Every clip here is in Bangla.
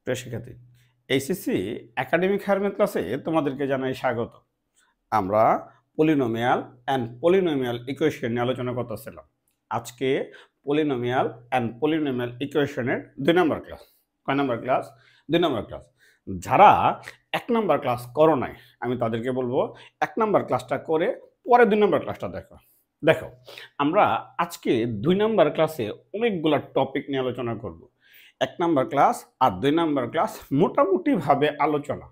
প্রিয় শিক্ষার্থী, এইচএসসি একাডেমিক হায়ার ম্যাথ ক্লাসে তোমাদেরকে জানাই স্বাগত। আমরা পলিনোমিয়াল অ্যান্ড পলিনোমিয়াল ইকুয়েশন নিয়ে আলোচনা করতেছিলাম। আজকে পলিনোমিয়াল অ্যান্ড পলিনোমিয়াল ইকুয়েশনের 2 নম্বর ক্লাস। কয় নম্বর ক্লাস? 2 নম্বর ক্লাস। যারা 1 নম্বর ক্লাস করো নাই, আমি তাদেরকে বলবো 1 নম্বর ক্লাসটা করে পরে 2 নম্বর ক্লাসটা দেখো আমরা আজকে 2 নম্বর ক্লাসে অনেকগুলো টপিক নিয়ে আলোচনা করব। 1 নম্বর ক্লাস আর 2 নম্বর ক্লাস মোটামুটিভাবে আলোচনা,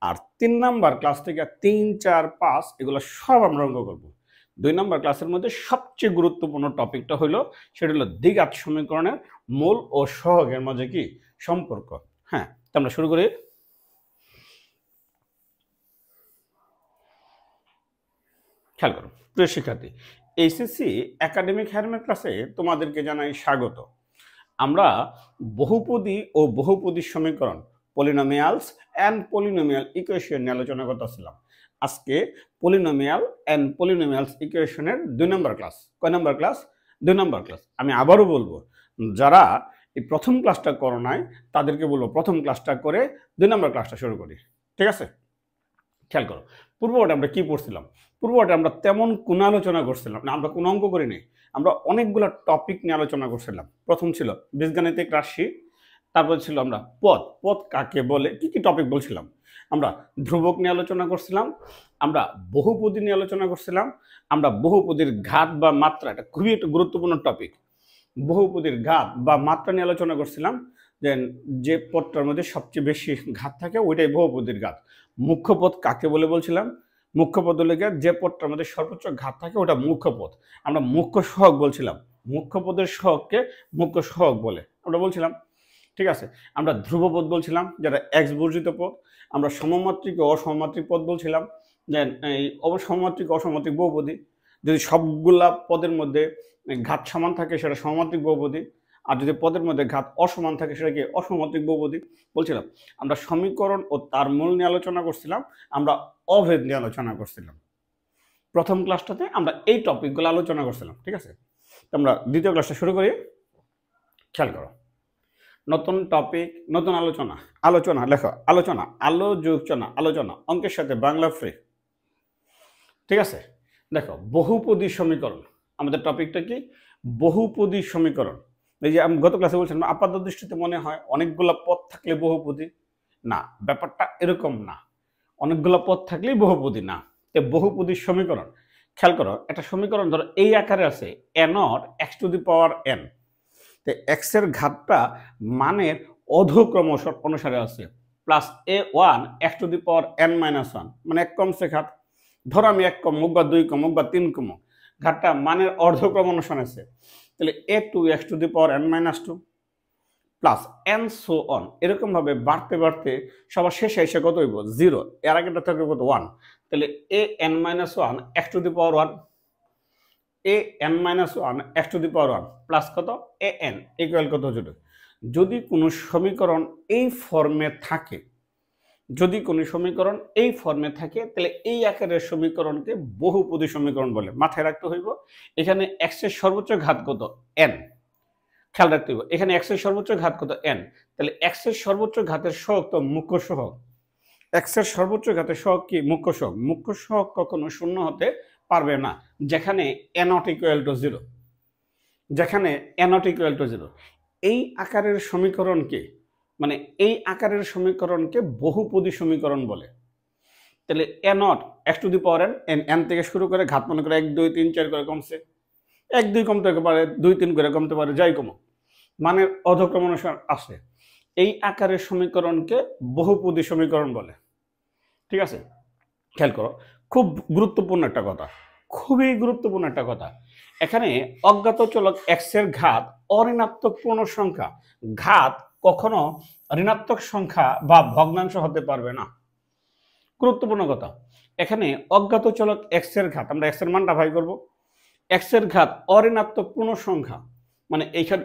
আর 3 নম্বর ক্লাস থেকে 3, 4, 5 এগুলো সব আমরা অঙ্ক করব। 2 নম্বর ক্লাসের মধ্যে সবচেয়ে গুরুত্বপূর্ণ টপিকটা হলো সেটা হলো দ্বিঘাত সমীকরণের মূল ও সহগের মাঝে কি সম্পর্ক। হ্যাঁ, তো আমরা শুরু করি। খেয়াল করো প্রিয় শিক্ষার্থী, এইচএসসি একাডেমিক হায়ার ম্যাথ ক্লাসে তোমাদেরকে জানাই স্বাগত। আমরা বহুপদী ও বহুপদী সমীকরণ পলিনোমিয়ালস অ্যান্ড পলিনোমিয়াল ইকুয়েশন নিয়ে আলোচনা করতেছিলাম। আজকে পলিনোমিয়াল অ্যান্ড পলিনোমিয়ালস ইকুয়েশনের 2 নম্বর ক্লাস। কয় নম্বর ক্লাস? 2 নম্বর ক্লাস। আমি আবারও বলবো, যারা এই প্রথম ক্লাসটা করো নাই তাদেরকে বলবো প্রথম ক্লাসটা করে 2 নম্বর ক্লাসটা শুরু করি। ঠিক আছে? খেয়াল করো, পূর্বটা আমরা কি পড়ছিলাম? পূর্বটা আমরা তেমন কোন আলোচনা করছিলাম না, আমরা কোনো অঙ্ক করিনি। আমরা অনেকগুলো টপিক নিয়ে আলোচনা করছিলাম। প্রথম ছিল বীজগাণিতিক রাশি, তারপর ছিল আমরা পদ কাকে বলে, কি কি টপিক বলছিলাম। আমরা ধ্রুবক নিয়ে আলোচনা করছিলাম, আমরা বহুপদী নিয়ে আলোচনা করছিলাম, আমরা বহুপদীর ঘাত বা মাত্রা, এটা খুবই একটা গুরুত্বপূর্ণ টপিক। বহুপদীর ঘাত বা মাত্রা নিয়ে আলোচনা করছিলাম, যে পদটার মধ্যে সবচেয়ে বেশি ঘাত থাকে ওইটাই বহুপদীর ঘাত। মুখ্য পদ কাকে বলে বলছিলাম? মুখ্য পদ হলে যে পদটার মধ্যে সর্বোচ্চ ঘাত থাকে ওটা মুখ্য পদ। আমরা মুখ্য সহগ বলছিলাম, মুখ্য পদের সহগকে মুখ্য সহগ বলে আমরা বলছিলাম। ঠিক আছে, আমরা ধ্রুবপদ বলছিলাম যেটা এক্স বর্জিত পদ। আমরা সমমাত্রিক ও অসমমাত্রিক পদ বলছিলাম, দেন এই সমমাত্রিক অসমমাত্রিক বহুপদী। যদি সবগুলা পদের মধ্যে ঘাত সমান থাকে সেটা সমমাত্রিক বহুপদী, আর যদি পদের মধ্যে ঘাত অসমান থাকে সেটা কি অসমমাত্রিক বহুপদী বলছিলাম। আমরা সমীকরণ ও তার মূল নিয়ে আলোচনা করছিলাম, আমরা অভেদ নিয়ে আলোচনা করছিলাম। প্রথম ক্লাসটাতে আমরা এই টপিকগুলো আলোচনা করছিলাম। ঠিক আছে, তো আমরা দ্বিতীয় ক্লাসটা শুরু করি। খেয়াল করো, নতুন টপিক, নতুন আলোচনা লেখো, আলোচনা অঙ্কের সাথে বাংলা ফ্রি। ঠিক আছে, দেখো বহুপদী সমীকরণ, আমাদের টপিকটা কি? বহুপদী সমীকরণ। এই যে আমি গত ক্লাসে বলছিলাম, আপাত দৃষ্টিতে মনে হয় অনেকগুলো পদ থাকলে বহুপদী। না, ব্যাপারটা এরকম না। অনেকগুলো পদ থাকলেই বহুপদী না। বহুপদী সমীকরণ, খেয়াল করো, একটা সমীকরণ ধরো এই আকারে আছে a not x to the power n. তো এক্স এর ঘাতটা মানের অধক্রম অনুসারে আছে plus a one x to the power n minus one, মানে এক কমছে ঘাত। ধরো আমি 1 কম মুখ বা 2 কম মুখ বা 3 কম, ঘাতটা মানের অর্ধক্রম অনুসারে আছে। তাহলে a two x to the power n minus two plus and so on, এরকম ভাবে বাড়তে বাড়তে সবার শেষে এসে কত হইব? 0। এর আগেটা থাকবে কত? 1। তাহলে a n minus one x to the power 1, a n minus one x to the power 1 plus কত? এ এন ইকুয়াল কত? যদি কোনো সমীকরণ এই ফর্মে থাকে, তাহলে এই আকারের সমীকরণকে বহুপদী সমীকরণ বলে। মাথায় রাখতে হইব, এখানে এক্স এর সর্বোচ্চ ঘাত কত? এন। খেয়াল রাখতে হইব, এখানে এক্স এর সর্বোচ্চ ঘাত কত? এন। তাহলে এক্স এর সর্বোচ্চ ঘাতের সহগ তো মুখ্য সহগ। এক্স এর সর্বোচ্চ ঘাতের সহগ কি? মুখ্য সহগ। মুখ্য সহগ কখনো শূন্য হতে পারবে না যেখানে এ নট ইকুয়াল টু 0। যেখানে এ নট ইকুয়াল টু 0, এই আকারের সমীকরণকে, মানে এই আকারের সমীকরণকে বহুপদী সমীকরণ বলে। তাহলে a not x to the power n, n থেকে শুরু করে ঘাত মনে করে 1, 2, 3, 4 করে কমছে, 1, 2 কমতে পারে, 2, 3 করে কমতে পারে, যাই কমো, মানের অধক্রম অনুসারে আসে। এই আকারের সমীকরণকে বহুপদী সমীকরণ বলে। ঠিক আছে, খেয়াল করো, খুব গুরুত্বপূর্ণ একটা কথা, খুবই গুরুত্বপূর্ণ একটা কথা। এখানে অজ্ঞাত চলক এক্স এর ঘাত অঋণাত্মক পূর্ণ সংখ্যা, ঘাত কখনো ঋণাত্মক সংখ্যা বা ভগ্নাংশ হতে পারবে না। গুরুত্বপূর্ণ কথা, এখানে অজ্ঞাত চলক এক্স এর ঘাত, আমরা এক্স এর মানটা ভাই করব, এক্স এর ঘাত অঋণাত্মক পূর্ণ সংখ্যা, মানে এইখানে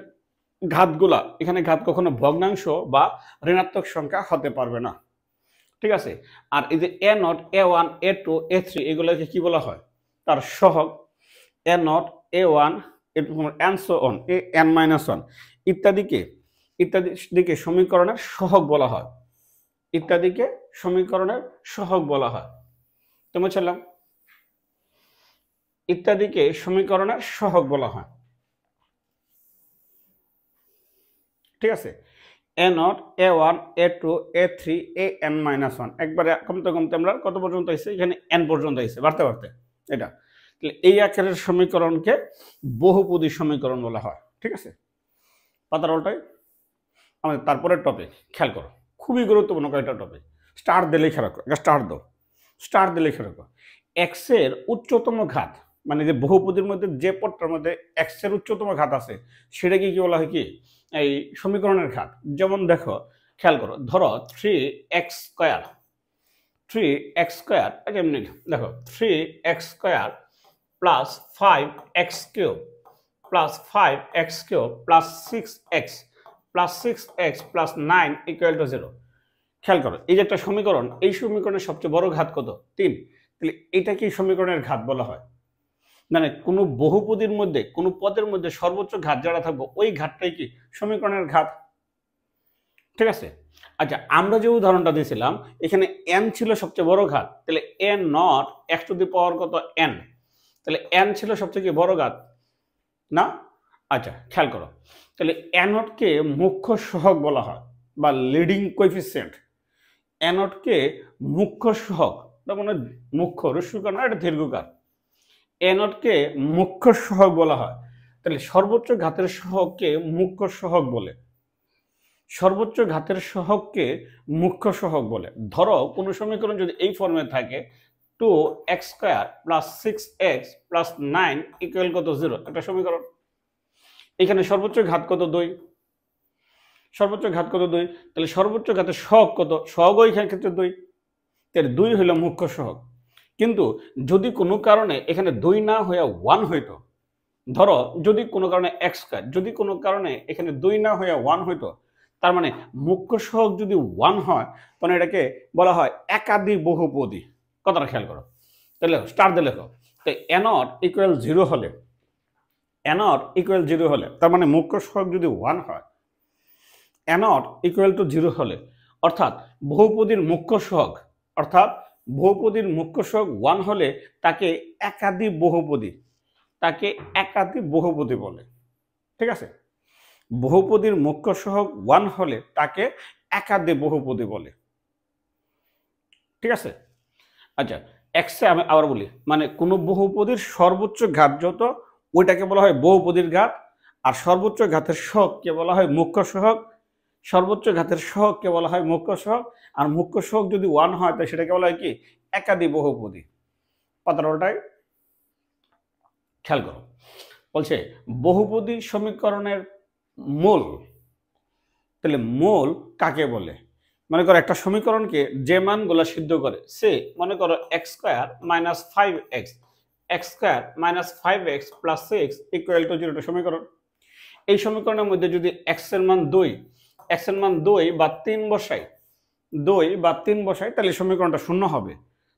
ঘাতগুলা, এখানে ঘাত কখনো ভগ্নাংশ বা ঋণাত্মক সংখ্যা হতে পারবে না। ঠিক আছে, আর এই যে a not, a one, a two, a three, এগুলোকে কি বলা হয়? তার সহগ। A not, a one, and so on, a n minus one ইত্যাদিকে ইত্যাদিকে সমীকরণের সহগ বলা হয়। ইত্যাদিকে সমীকরণের সহগ বলা হয়। তো বুঝলাম, ইত্যাদিকে সমীকরণের সহগ বলা হয়। ঠিক আছে, a0, a1, a2, a3, an-1 একবারে কমতে কমতে আমরা কত পর্যন্ত আইছে, এখানে n পর্যন্ত আইছে, বাড়তে বাড়তে এটা। তাহলে এই আকারের সমীকরণকে বহুপদী সমীকরণ বলা হয়। ঠিক আছে, পাতার উল্টাই আমাদের তারপরের টপিক খেয়াল করো, খুবই গুরুত্বপূর্ণ কয়েকটা টপিক। স্টার দিয়ে লিখে রাখো, স্টার দাও, স্টার দিয়ে লিখে রাখো। এক্স এর উচ্চতম ঘাত, মানে যে বহুপদীর মধ্যে যে পদটার মধ্যে এক্স এর উচ্চতম ঘাত আছে সেটাকে কি বলা হয়, কি এই সমীকরণের ঘাত। যেমন দেখো, খেয়াল করো, ধরো 3x², 3x² এমনি দেখো 3x² plus 5x³ plus 5x³ plus 6x plus 6x plus 9 equal to 0। খেয়াল করো, এই যে একটা সমীকরণ, এই সমীকরণের সবচেয়ে বড় ঘাত কত? 3। তাহলে এটা কি সমীকরণের ঘাত বলা হয়? মানে কোনো বহুপদীর মধ্যে কোনো পদের মধ্যে সর্বোচ্চ ঘাত যারা থাকবে ওই ঘাতটাই কি সমীকরণের ঘাত। ঠিক আছে, আচ্ছা আমরা যে উদাহরণটা দিয়েছিলাম এখানে n ছিল সবচেয়ে বড় ঘাত, তাহলে n not x to the power কত n, তাহলে n ছিল সবচেয়ে কি বড় ঘাত না? আচ্ছা খেয়াল করো, তাহলে n নটকে মুখ্য সহগ বলা হয় বা লিডিং কোএফিসিয়েন্ট। n নটকে মুখ্য সহগ, মানে মুখ্য রস্যকার না, এটা দীর্ঘকার। a নটকে মুখ্য সহগ বলা হয়। তাহলে সর্বোচ্চ ঘাতের সহগকে মুখ্য সহগ বলে, সর্বোচ্চ ঘাতের সহগকে মুখ্য সহগ বলে। ধরো কোনো সমীকরণ যদি এই ফর্মে থাকে 2x² plus 6x plus 9 equal কত 0, একটা সমীকরণ। এখানে সর্বোচ্চ ঘাত কত? 2। সর্বোচ্চ ঘাত কত? 2। তাহলে সর্বোচ্চ ঘাতের সহগ কত? সহগও এখানে ক্ষেত্রে 2। তাহলে 2 হলো মুখ্য সহগ। কিন্তু যদি কোনো কারণে এখানে 2 না হয়ে 1 হইতো, ধরো যদি কোনো কারণে x², যদি কোনো কারণে এখানে 2 না হয়ে 1 হইতো, তার মানে মুখ্য সহগ যদি 1 হয় তখন এটাকে বলা হয় একাদি বহুপদী। কথাটা খেয়াল করো, তাহলে স্টার দিয়ে লেখো। তো a0 ইকুয়াল 0 হলে, a0 ইকুয়াল 0 হলে, তার মানে মুখ্য সহগ যদি 1 হয়, a0 ইকুয়াল টু 0 হলে, অর্থাৎ বহুপদীর মুখ্য সহগ, অর্থাৎ বহুপদীর মুখ্য সহগ 1 হলে তাকে একাদি বহুপদী, তাকে একাদি বহুপদী বলে। ঠিক আছে, বহুপদীর মুখ্য সহগ 1 হলে তাকে একাদি বহুপদী বলে। ঠিক আছে, আচ্ছা এক্সে আমি আবার বলি, মানে কোনো বহুপদীর সর্বোচ্চ ঘাত যত ওইটাকে বলা হয় বহুপদীর ঘাত, আর সর্বোচ্চ ঘাতের সহগকে বলা হয় মুখ্য সহগ, সর্বোচ্চ ঘাতের সহগকে বলা হয় মুখ্য সহগ, আর মুখ্য সহগ যদি 1 হয় তাহলে সেটাকে বলা হয় কি একাদি বহুপদী। পাতার উল্টায় খেয়াল করো, বলছে বহুপদী সমীকরণের মূল। তাহলে মূল কাকে বলে? মনে করো একটা সমীকরণকে যে মানগুলো সিদ্ধ করে, সে মনে করো x² minus 5x, x² minus 5x plus 6 equal to 0 সমীকরণ। এই সমীকরণের মধ্যে যদি x এর মান 2, x এর মান 2 বা 3 বসাই, 2 বা 3 বসাই, তাহলে সমীকরণটা শূন্য হবে।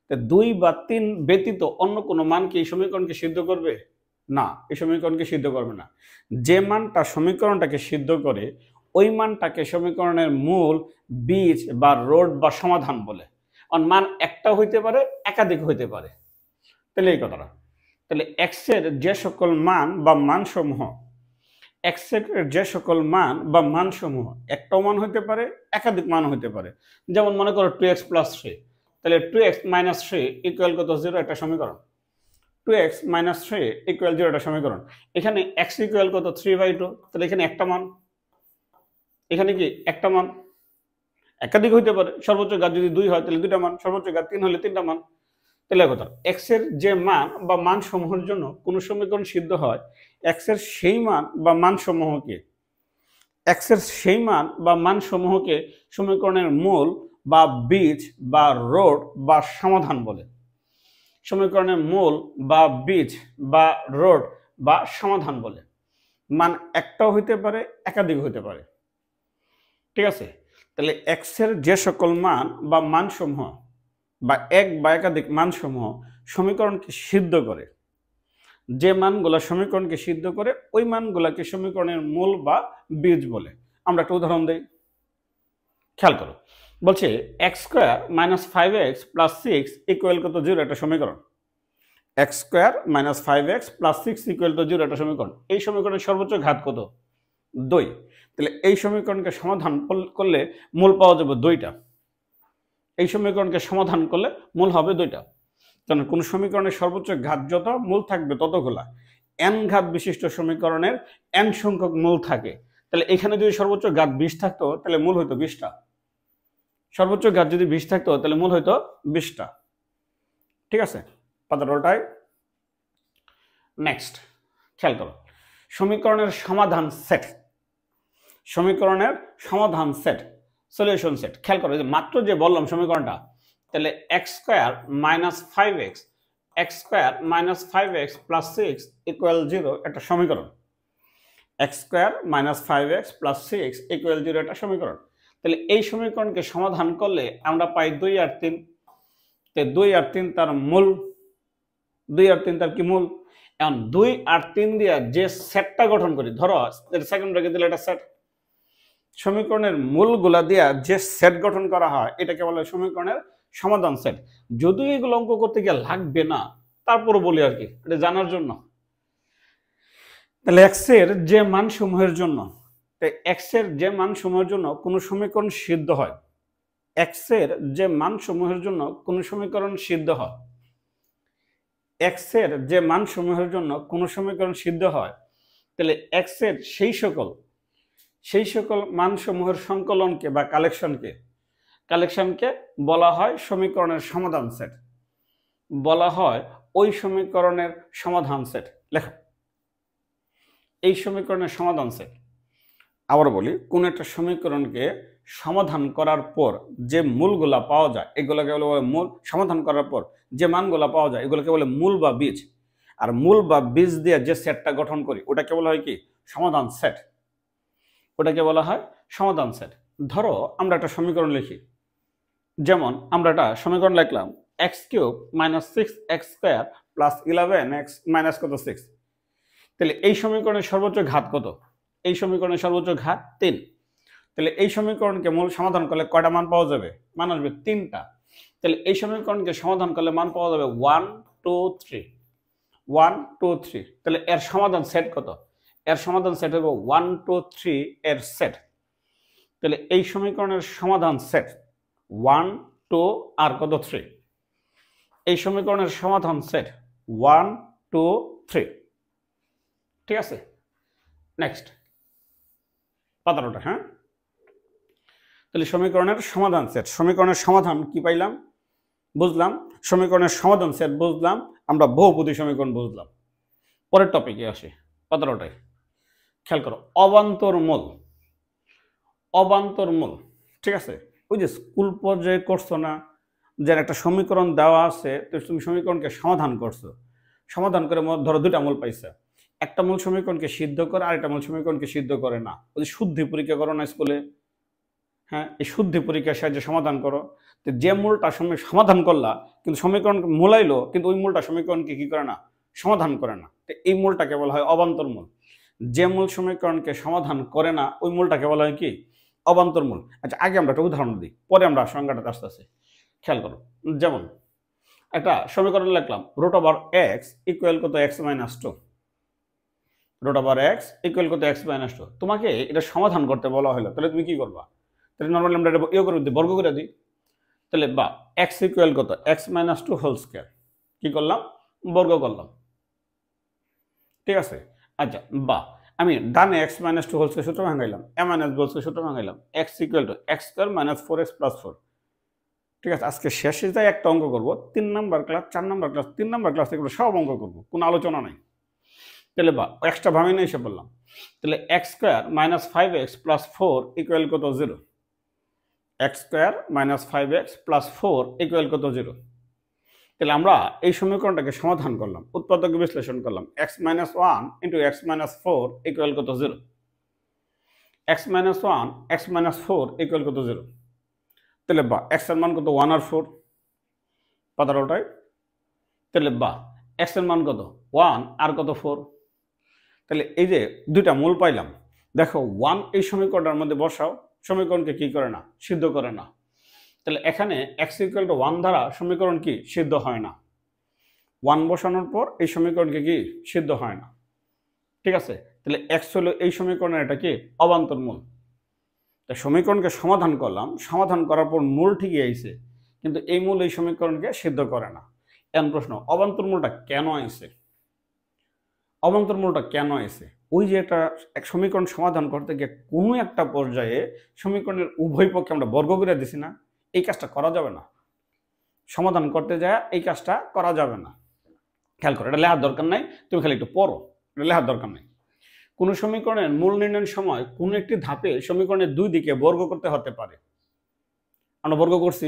তো 2 বা 3 ব্যতীত অন্য কোনো মান কি এই সমীকরণকে সিদ্ধ করবে? না, এই সমীকরণকে সিদ্ধ করবে না। যে মানটা সমীকরণটাকে সিদ্ধ করে ওই মানটাকে সমীকরণের মূল, বীজ বা রোড বা সমাধান বলে। অন মান একটা হইতে পারে, একাধিক হইতে পারে। তাহলে এই কথাটা, তাহলে এক্স এর যে সকল মান বা মানসমূহ, এক্স এর যে সকল মান বা মানসমূহ একটাও মান হইতে পারে, একাধিক মান হইতে পারে। যেমন মনে করো 2x প্লাস 3, তাহলে 2x মাইনাস 3 ইকুয়াল কত 0 একটা সমীকরণ। 2x মাইনাস 3 ইকুয়াল 0 একটা সমীকরণ। এখানে x ইকুয়াল কত 3/2, তাহলে এখানে একটা মান, এখানে কি একটা মান, একাধিক হইতে পারে। সর্বোচ্চ ঘাত যদি 2 হয় তাহলে 2টা মান, সর্বোচ্চ ঘাত 3 হলে 3টা মান। তাহলে কথা x এর যে মান বা মান সমূহের জন্য কোন সমীকরণ সিদ্ধ হয়, x এর সেই মান বা মান সমূহকে, x এর সেই মান বা মান সমূহকে সমীকরণের মূল বা বীজ বা রোড বা সমাধান বলে। সমীকরণের মূল বা বীজ বা রোড বা সমাধান বলে। মান একটাও হইতে পারে, একাধিক হইতে পারে। ঠিক আছে, তাহলে x এর যে সকল মান বা মানসমূহ বা এক বা একাধিক মানসমূহ সমীকরণকে সিদ্ধ করে, যে মানগুলো সমীকরণকে সিদ্ধ করে ওই মানগুলোকে সমীকরণের মূল বা বীজ বলে। আমরা একটা উদাহরণ দিই, খেয়াল করো। বলছে x square minus 5x plus 6 equal কত 0 একটা সমীকরণ। X square minus 5x plus 6 equal to 0 একটা সমীকরণ। এই সমীকরণের সর্বোচ্চ ঘাত কত? 2। তাহলে এই সমীকরণকে সমাধান করলে মূল পাওয়া যাবে 2টা। এই সমীকরণকে সমাধান করলে মূল হবে 2টা। কারণ কোন সমীকরণের সর্বোচ্চ ঘাত যত, মূল থাকবে ততগুলা। n ঘাত বিশিষ্ট সমীকরণের n সংখ্যক মূল থাকে। তাহলে এখানে যদি সর্বোচ্চ ঘাত 20 থাকতো তাহলে মূল হইতো 20টা। সর্বোচ্চ ঘাত যদি 20 থাকতো তাহলে মূল হইতো 20টা। ঠিক আছে, পাতাটা ওটাই। নেক্সট খেয়াল করো, সমীকরণের সমাধান সেট। সমীকরণের সমাধান সেট, সলিউশন সেট। খেয়াল করো, মাত্র যে বললাম সমীকরণটা, তাহলে x square minus 5x x square minus 5x plus 6 equal 0 একটা সমীকরণ। X square minus 5x plus 6 equal 0 একটা সমীকরণ। তাহলে এই সমীকরণকে সমাধান করলে আমরা পাই 2 আর 3। 2 আর 3 তার মূল, 2 আর 3 তার কি মূল। এখন 2 আর 3 দিয়ে যে সেটটা গঠন করি, ধরো সেকেন্ড ব্র্যাকেট দিলে এটা সেট, সমীকরণের মূলগুলা দিয়া যে সেট গঠন করা হয় এটাকে বলে সমীকরণের সমাধান সেট। যদিও এগুলো অঙ্ক করতে গিয়ে লাগবে না, তারপরও বলি আর কি, এটা জানার জন্য। তাহলে এক্স এর যে মান সমূহের জন্য, এক্স এর যে মান সমূহের জন্য কোন সমীকরণ সিদ্ধ হয়, এক্স এর যে মান সমূহের জন্য কোন সমীকরণ সিদ্ধ হয়, এক্স এর যে মান সমূহের জন্য কোন সমীকরণ সিদ্ধ হয়, তাহলে এক্স এর সেই সকল মানসমূহের সংকলনকে বা কালেকশনকে বলা হয় সমীকরণের সমাধান সেট, বলা হয় ওই সমীকরণের সমাধান সেট। লেখো এই সমীকরণের সমাধান সেট। আবার বলি, কোন একটা সমীকরণকে সমাধান করার পর যে মূলগুলা পাওয়া যায় এগুলোকে বলে মূল। সমাধান করার পর যে মানগুলা পাওয়া যায় এগুলোকে বলে মূল বা বীজ। আর মূল বা বীজ দিয়ে যে সেটটা গঠন করি ওটাকে বলা হয় কি? সমাধান সেট। ওটাকে বলা হয় সমাধান সেট। ধরো আমরা একটা সমীকরণ লিখি, যেমন আমরা একটা সমীকরণ লিখলাম x cube minus 6x square plus 11x minus কত 6। তাহলে এই সমীকরণের সর্বোচ্চ ঘাত কত? এই সমীকরণের সর্বোচ্চ ঘাত 3। তাহলে এই সমীকরণকে মূল সমাধান করলে কয়টা মান পাওয়া যাবে? মান আসবে 3টা। তাহলে এই সমীকরণকে সমাধান করলে মান পাওয়া যাবে 1 2 3, 1 2 3। তাহলে এর সমাধান সেট কত? এর সমাধান সেট হবে 1 2 3 এর সেট। তাহলে এই সমীকরণের সমাধান সেট 1 2 আর কত 3। এই সমীকরণের সমাধান সেট 1 2 3। ঠিক আছে, নেক্সট পাতাটা। হ্যাঁ, তাহলে সমীকরণের সমাধান সেট, সমীকরণের সমাধান কি পাইলাম? বুঝলাম। সমীকরণের সমাধান সেট বুঝলাম, আমরা বহুপদী সমীকরণ বুঝলাম। পরের টপিকে আসি, পাতাটাই খেয়াল করো। অবান্তরমূল। অবান্তরমূল, ঠিক আছে। ওই যে স্কুল পর্যায়ে করছো না, যে একটা সমীকরণ দেওয়া আছে, তো তুমি সমীকরণকে সমাধান করছো, সমাধান করে ধরো 2টা মূল পাইছে। একটা মূল সমীকরণকে সিদ্ধ করে আর একটা মূল সমীকরণকে সিদ্ধ করে না। ওই শুদ্ধি পরীক্ষা করো না স্কুলে, হ্যাঁ, এই শুদ্ধি পরীক্ষার সাহায্যে সমাধান করো। তো যে মূলটা সমাধান করলা কিন্তু সমীকরণ মূলাইলো, কিন্তু ওই মূলটা সমীকরণকে কি করে না? সমাধান করে না। তো এই মূলটাকে বলা হয় অবান্তর মূল। যে মূল সমীকরণকে সমাধান করে না ওই মূলটাকে বলা হয় কি? অবান্তর মূল। আচ্ছা, আগে আমরা একটা উদাহরণ দিই, পরে আমরা সংজ্ঞাটাতে আসতে আসতে। খেয়াল করো, যেমন একটা সমীকরণ লিখলাম রুট ওভার এক্স ইকুয়াল কত X minus 2। Root over X equal কত এক্স মাইনাস 2। তোমাকে এটা সমাধান করতে বলা হলো, তাহলে তুমি কি করবা? তাহলে নর্মালি আমরা এটা ইয়ে করে দিই, বর্গ করে দিই। তাহলে বা এক্স ইকুয়াল কত এক্স মাইনাস 2 হোল স্কোয়ার, কি করলাম? বর্গ করলাম। ঠিক আছে, আচ্ছা, বা আমি ডানে এক্স মাইনাস 2 হোল স্কোয়ার সূত্র ভাঙাইলাম, এ মাইনাস বলছে সূত্র ভাঙাইলাম, x equal to x square minus 4x plus 4। ঠিক আছে, আজকে শেষে যাই একটা অঙ্ক করবো, 3 number class 4 number class 3 number class এগুলো সব অঙ্ক করবো, কোনো আলোচনা নাই। তাহলে বা এক্সট্রা ভাঙি না এসে বললাম, তাহলে x square minus 5x plus 4 equal কত 0। X square minus 5x plus 4 equal কত 0। তাহলে আমরা এই সমীকরণটাকে সমাধান করলাম, উৎপাদক বিশ্লেষণ করলাম। x minus 1 into x minus 4 equal কত 0। x minus 1 x minus 4 equal কত 0। তাহলে বা x এর মান কত 1 আর 4, পাতার ওটাই। তাহলে বা x এর মান কত 1 আর কত 4। তাহলে এই যে 2টা মূল পাইলাম, দেখো 1 এই সমীকরণের মধ্যে বসাও, সমীকরণকে কি করে না, সিদ্ধ করে না। তাহলে এখানে x = 1 দ্বারা সমীকরণ কি সিদ্ধ হয় না। 1 বসানোর পর এই সমীকরণকে কি সিদ্ধ হয় না, ঠিক আছে। তাহলে x হলো এই সমীকরণের এটা কি অবান্তরমূল। তা সমীকরণকে সমাধান করলাম, সমাধান করার পর মূল ঠিকই আইছে, কিন্তু এই মূল এই সমীকরণকে সিদ্ধ করে না। এখন প্রশ্ন, অবান্তরমূলটা কেন আইছে? অবান্তরমূলটা কেন আইছে? ওই যে একটা এক সমীকরণ সমাধান করতে গিয়ে কোনো একটা পর্যায়ে সমীকরণের উভয় পক্ষে আমরা বর্গ করে দিছি না, এই কাজটা করা যাবে না। সমাধান করতে যায় এই কাজটা করা যাবে না। খেয়াল করো, এটা লেখার দরকার নাই, তুমি খালি একটু পড়ো, এটা লেখার দরকার নাই। কোন সমীকরণের মূল নির্ণয়ের সময় কোন একটি ধাপে সমীকরণের দুই দিকে বর্গ করতে হতে পারে। আমরা বর্গ করছি।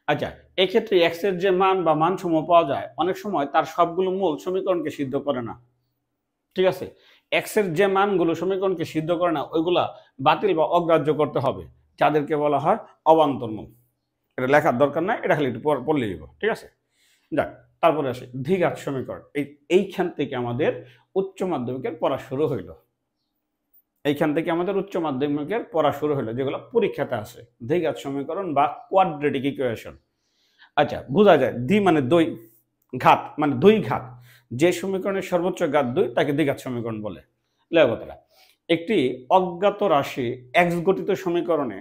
আচ্ছা, এক্ষেত্রে x এর যে মান বা মানসমূহ পাওয়া যায়, অনেক সময় তার সবগুলো মূল সমীকরণকে সিদ্ধ করে না, ঠিক আছে। x এর যে মানগুলো সমীকরণকে সিদ্ধ করে না, ওইগুলা বাতিল বা অগ্রাহ্য করতে হবে, যাদেরকে বলা হয় অবান্তরমূল। এটা লেখার দরকার নাই, এটা খালি একটু পড়লে দিব, ঠিক আছে। যাক, তারপরে আসে দ্বিঘাত সমীকরণ। এইখান থেকে আমাদের উচ্চ মাধ্যমিকের পড়া শুরু হইল। এইখান থেকে আমাদের উচ্চ মাধ্যমিকের পড়া শুরু হলো, যেগুলো পরীক্ষাতে আসে, দ্বিঘাত সমীকরণ বা কোয়াড্রেটিক ইকুয়েশন। আচ্ছা, বোঝা যায় দ্বি মানে দুই, ঘাত মানে দুই ঘাত। যে সমীকরণের সর্বোচ্চ ঘাত 2 তাকে দ্বিঘাত সমীকরণ বলে। লেখা, একটি অজ্ঞাত রাশি x গঠিত সমীকরণে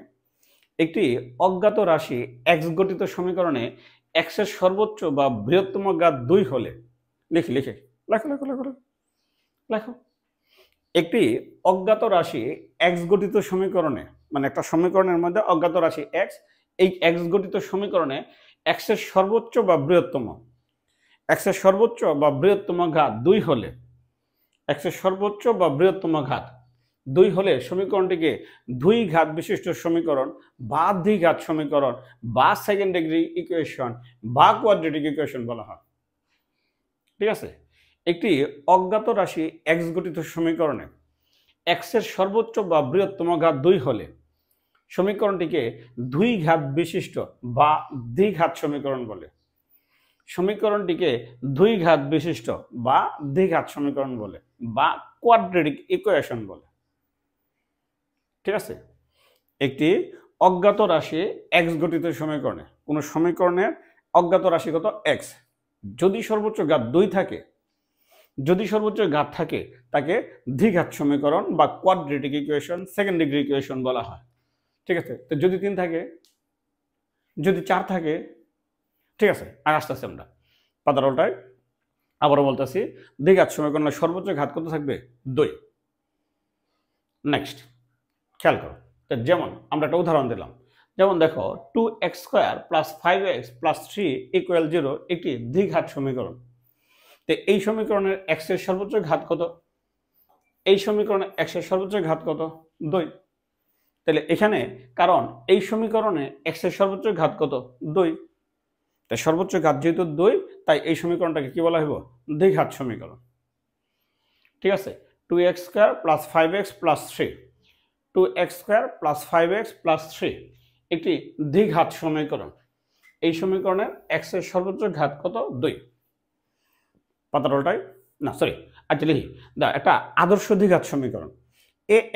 x এর সর্বোচ্চ বা বৃহত্তম ঘাত 2 হলে, লিখে লেখো লেখো। একটি অজ্ঞাত রাশি x গঠিত সমীকরণে, মানে একটা সমীকরণের মধ্যে অজ্ঞাত রাশি x, এই x গঠিত সমীকরণে x এর সর্বোচ্চ বা বৃহত্তম ঘাত 2 হলে, x এর সর্বোচ্চ বা বৃহত্তম ঘাত 2 হলে সমীকরণটিকে দুই ঘাত বিশিষ্ট সমীকরণ বা দ্বিঘাত সমীকরণ বা সেকেন্ড ডিগ্রি ইকুয়েশন বা কোয়াড্রেটিক ইকুয়েশন বলা হয়, ঠিক আছে। একটি অজ্ঞাত রাশি x গঠিত সমীকরণে x এর সর্বোচ্চ বা বৃহত্তম ঘাত 2 হলে সমীকরণটিকে দুই ঘাত বিশিষ্ট বা দ্বিঘাত সমীকরণ বলে। সমীকরণটিকে দুই ঘাত বিশিষ্ট বা দ্বিঘাত সমীকরণ বলে বা কোয়াড্রেটিক ইকুয়েশন বলে, ঠিক আছে। একটি অজ্ঞাত রাশি x গঠিত সমীকরণে, কোন সমীকরণের অজ্ঞাত রাশি কত x, যদি সর্বোচ্চ ঘাত 2 থাকে, তাকে দ্বিঘাত সমীকরণ বা quadratic equation, second degree equation বলা হয়, ঠিক আছে। তো যদি 3 থাকে, যদি 4 থাকে, ঠিক আছে। আর আসতেছি আমরা পাতার উল্টায়, আবারও বলতেছি, দ্বিঘাত সমীকরণের সর্বোচ্চ ঘাত কত থাকবে? 2। নেক্সট, খেয়াল করো, যেমন আমরা একটা উদাহরণ দিলাম, যেমন দেখো 2x² + 5x + 3 = 0 একটি দ্বিঘাত সমীকরণ। তো এই সমীকরণের x এর সর্বোচ্চ ঘাত কত? এই সমীকরণে x এর সর্বোচ্চ ঘাত কত? 2। তাহলে এখানে, কারণ এই সমীকরণে x এর সর্বোচ্চ ঘাত কত? 2। তাই সর্বোচ্চ ঘাত যেহেতু 2, তাই এই সমীকরণটাকে কি বলা হইব? দ্বিঘাত সমীকরণ, ঠিক আছে। 2x² + 5x + 3, 2x² + 5x + 3 একটি দ্বিঘাত সমীকরণ। এই সমীকরণের x এর সর্বোচ্চ ঘাত কত? 2। পাতার উল্টায়, না সরি, আচ্ছা লিখি, একটা আদর্শ দ্বিঘাত সমীকরণ,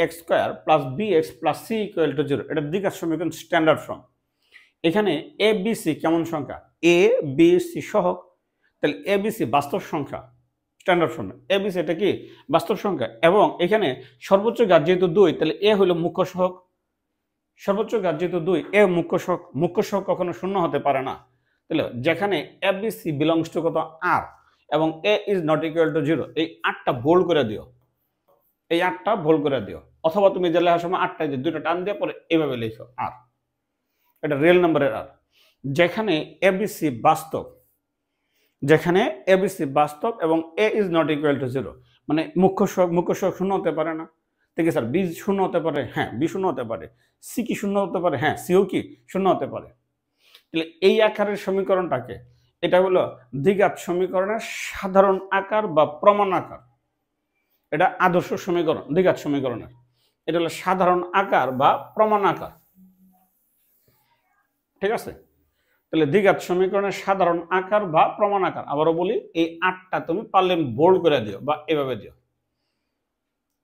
ax² + bx + c = 0, এটা দ্বিঘাত সমীকরণ স্ট্যান্ডার্ড ফর্ম। এখানে a b c কেমন সংখ্যা? a b c সহগ, তাহলে a b c বাস্তব সংখ্যা, standard form. a b c এটা কি? বাস্তব সংখ্যা, এবং এখানে সর্বোচ্চ ঘাত যেহেতু 2, তাহলে a হলো মুখ্য সহগ। সর্বোচ্চ ঘাত যেহেতু 2, a মুখ্য সহগ কখনো শূন্য হতে পারে না। তাহলে যেখানে a b c belongs to কত? r, এবং a is not equal to 0, এই 8টা বোল্ড করে দিও, এই 8টা বোল্ড করে দিও, অথবা তুমি যে লেখার সময় 8টা যে দুইটা টান দিয়ে পরে এভাবে লিখো r, এটা রিয়েল নাম্বারের r। যেখানে abc বাস্তব, এবং a is not equal to 0, মানে মুখ্য সহগ শূন্য হতে পারে না, ঠিক আছে স্যার। b শূন্য হতে পারে, হ্যাঁ b শূন্য হতে পারে। c কি শূন্য হতে পারে? হ্যাঁ c ও কি শূন্য হতে পারে। তাহলে এই আকারের সমীকরণটাকে, এটা হলো দ্বিঘাত সমীকরণের সাধারণ আকার বা প্রমাণ আকার। এটা আদর্শ সমীকরণ দ্বিঘাত সমীকরণের, এটা হলো সাধারণ আকার বা প্রমাণ আকার, ঠিক আছে। তাহলে দ্বিঘাত সমীকরণের সাধারণ আকার বা প্রমাণ আকার, আবারও বলি, এই 8টা তুমি পারলে বোল্ড করে দিও বা এভাবে দিও,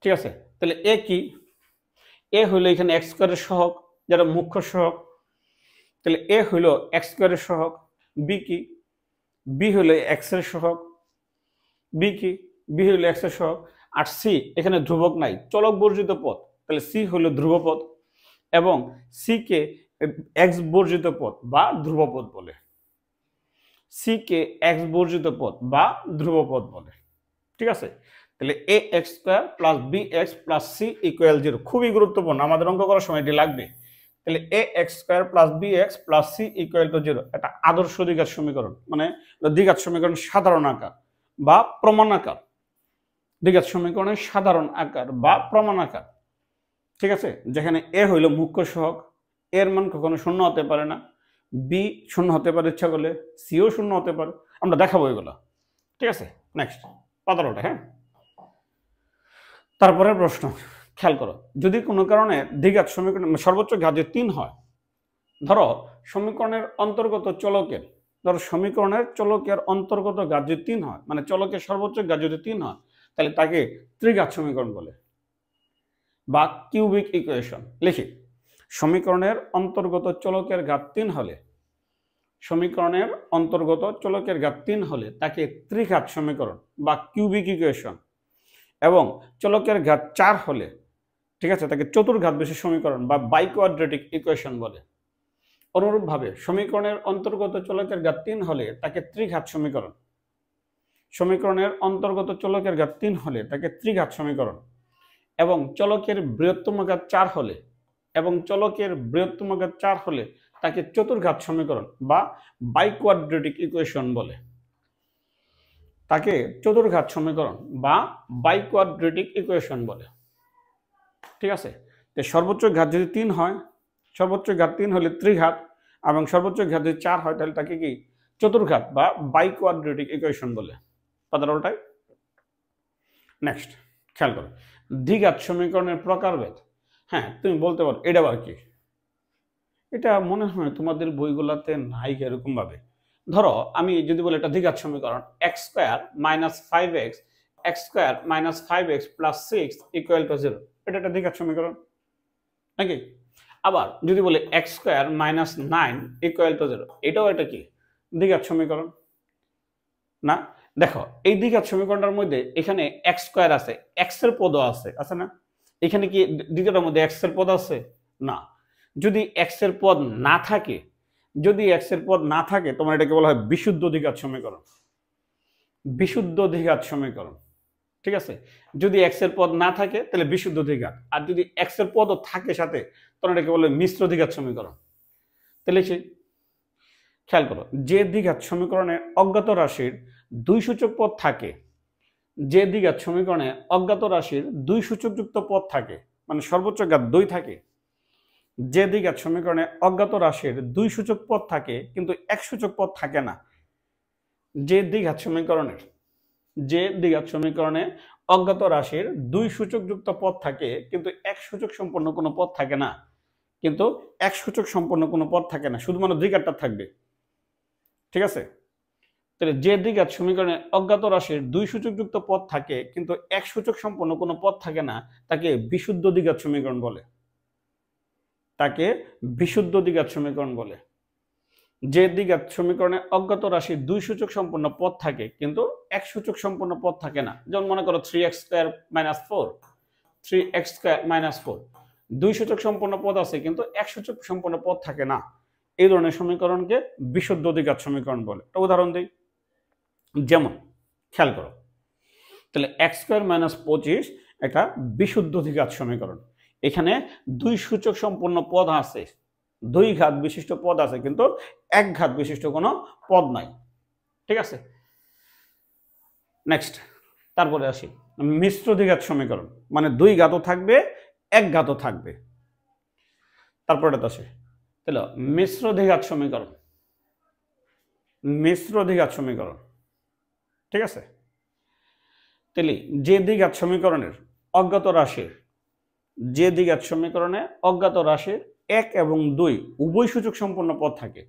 ঠিক আছে। তাহলে এ কি? এ হইলো এখানে এক্স স্কোয়ারের সহগ, যেটা মুখ্য সহগ। তাহলে এ হইলো এক্স স্কোয়ারের সহগ। বি কি? বি হইলো এক্স এর সহগ। বি কি? বি হইলো এক্স এর সহগ। আর সি এখানে ধ্রুবক নাই, চলক বর্জিত পদ, তাহলে সি হইলো ধ্রুবপদ, এবং সি কে এক্স বর্জিত পদ বা ধ্রুবপদ বলে। সি কে এক্স বর্জিত পদ বা ধ্রুবপদ বলে। ঠিক আছে? তাহলে a x square plus B x plus C equal 0, খুবই গুরুত্বপূর্ণ, আমাদের অঙ্ক করার সময় এটি লাগবে। তাহলে a x square plus B x plus C equal to 0 একটা আদর্শ দ্বিঘাত সমীকরণ, মানে দ্বিঘাত সমীকরণ সাধারণ আকার বা প্রমাণ আকার। দ্বিঘাত সমীকরণের সাধারণ আকার বা প্রমাণ আকার। ঠিক আছে? যেখানে এ হইল মুখ্য সহগ, এর মান কখনো শূন্য হতে পারে না, বি শূন্য হতে পারে ইচ্ছা করলে, সিও শূন্য হতে পারে, আমরা দেখাবো এগুলো। ঠিক আছে? নেক্সট 15টা। হ্যাঁ, তারপরের প্রশ্ন খেয়াল করো, যদি কোনো কারণে দ্বিঘাত সমীকরণ সর্বোচ্চ ঘাত যদি 3 হয়, ধরো সমীকরণের অন্তর্গত চলকের, ধরো সমীকরণের চলকের অন্তর্গত ঘাত যদি 3 হয়, মানে চলকের সর্বোচ্চ ঘাত যদি 3 হয়, তাহলে তাকে ত্রিঘাত সমীকরণ বলে বা কিউবিক ইকুয়েশন। লিখি, সমীকরণের অন্তর্গত চলকের ঘাত 3 হলে, সমীকরণের অন্তর্গত চলকের ঘাত 3 হলে তাকে ত্রিঘাত সমীকরণ বা কিউবিক ইকুয়েশন, এবং চলকের ঘাত 4 হলে, ঠিক আছে, তাকে চতুর্ঘাত বিশিষ্ট সমীকরণ বা বাইকোয়াড্রেটিক ইকুয়েশন বলে। অনুরূপভাবে সমীকরণের অন্তর্গত চলকের ঘাত 3 হলে তাকে ত্রিঘাত সমীকরণ, সমীকরণের অন্তর্গত চলকের ঘাত 3 হলে তাকে ত্রিঘাত সমীকরণ, এবং চলকের বৃহত্তম ঘাত 4 হলে, এবং চলকের বৃহত্তম ঘাত 4 হলে তাকে চতুর্ঘাত সমীকরণ বা বাইকোয়াড্রেটিক ইকুয়েশন বলে। তাকে চতুর্ঘাত সমীকরণ বা বাইকোয়াড্রেটিক ইকুয়েশন বলে। ঠিক আছে? তো সর্বোচ্চ ঘাত যদি 3 হয়, সর্বোচ্চ ঘাত 3 হলে ত্রিঘাত, এবং সর্বোচ্চ ঘাত যদি 4 হয় তাহলে তাকে কি চতুর্ঘাত বা বাইকোয়াড্রেটিক ইকুয়েশন বলে। 15টায়। নেক্সট খেয়াল করো, দ্বিঘাত সমীকরণের প্রকারভেদ। হ্যাঁ, তুমি বলতে পারো এটা আবার কি? এটা মনে হয় তোমাদের বইগুলোতে নাই এরকম ভাবে। ধরো আমি যদি বলি এটা দ্বিঘাত সমীকরণ, x square minus 5x x square minus 5x plus 6 equal to 0, এটা একটা দ্বিঘাত সমীকরণ নাকি? আবার যদি বলি x square minus 9 equal to 0, এটাও এটা কি দ্বিঘাত সমীকরণ না? দেখো এই দ্বিঘাত সমীকরণটার মধ্যে এখানে এক্স স্কোয়ার আছে, এক্স এর পদও আছে না? এখানে কি দ্বিতীয়টার মধ্যে এক্স এর পদ আছে? না। যদি এক্স এর পদ না থাকে, যদি এক্স এর পদ না থাকে, তোমার এটাকে বলা হয় বিশুদ্ধ দ্বিঘাত সমীকরণ। বিশুদ্ধ দ্বিঘাত সমীকরণ। ঠিক আছে? যদি এক্স এর পদ না থাকে তাহলে বিশুদ্ধ দ্বিঘাত, আর যদি এক্স এর পদও থাকে সাথে, তখন এটাকে বলে মিশ্র দ্বিঘাত সমীকরণ। তাহলে খেয়াল করো, যে দ্বিঘাত সমীকরণে অজ্ঞাত রাশির 2 সূচক পদ থাকে, যে দ্বিঘাত সমীকরণে অজ্ঞাত রাশির 2 সূচকযুক্ত পদ থাকে, মানে সর্বোচ্চ ঘাত 2 থাকে, যে দ্বিঘাত সমীকরণে অজ্ঞাত রাশির 2 সূচক পদ থাকে কিন্তু 1 সূচক পদ থাকে না, যে দ্বিঘাত সমীকরণে অজ্ঞাত রাশির 2 সূচকযুক্ত পদ থাকে কিন্তু 1 সূচক সম্পন্ন কোনো পদ থাকে না, কিন্তু 1 সূচক সম্পন্ন কোনো পদ থাকে না, শুধুমাত্র দ্বিঘাতটা থাকবে। ঠিক আছে? তাহলে যে দ্বিঘাত সমীকরণে অজ্ঞাত রাশির 2 সূচকযুক্ত পদ থাকে কিন্তু 1 সূচক সম্পন্ন কোনো পদ থাকে না, তাকে বিশুদ্ধ দ্বিঘাত সমীকরণ বলে। তাকে বিশুদ্ধ দ্বিঘাত সমীকরণ বলে। যে দ্বিঘাত সমীকরণে অজ্ঞাত রাশির 2 সূচক সম্পন্ন পদ থাকে কিন্তু 1 সূচক সম্পন্ন পদ থাকে না, যেমন মনে করো 3x square minus 4, 3x square minus 4, 2 সূচক সম্পন্ন পদ আছে কিন্তু 1 সূচক সম্পন্ন পদ থাকে না, এই ধরনের সমীকরণকে বিশুদ্ধ দ্বিঘাত সমীকরণ বলে। একটা উদাহরণ দিই, যেমন খেয়াল করো, তাহলে x স্কয়ার মাইনাস 25 একটা বিশুদ্ধ দ্বিঘাত সমীকরণ। এখানে 2 সূচক সম্পন্ন পদ আছে, 2 ঘাত বিশিষ্ট পদ আছে কিন্তু 1 ঘাত বিশিষ্ট কোনো পদ নাই। ঠিক আছে? নেক্সট, তারপরে আসি মিশ্র দ্বিঘাত সমীকরণ, মানে 2 ঘাতও থাকবে 1 ঘাতও থাকবে। তারপরে আসে তাহলে মিশ্র দ্বিঘাত সমীকরণ। মিশ্র দ্বিঘাত সমীকরণ। ঠিক আছে? তাহলে যে দ্বিঘাত সমীকরণের অজ্ঞাত রাশির, যে দ্বিঘাত সমীকরণে অজ্ঞাত রাশির 1 এবং 2 উভয় সূচক সম্পন্ন পদ থাকে,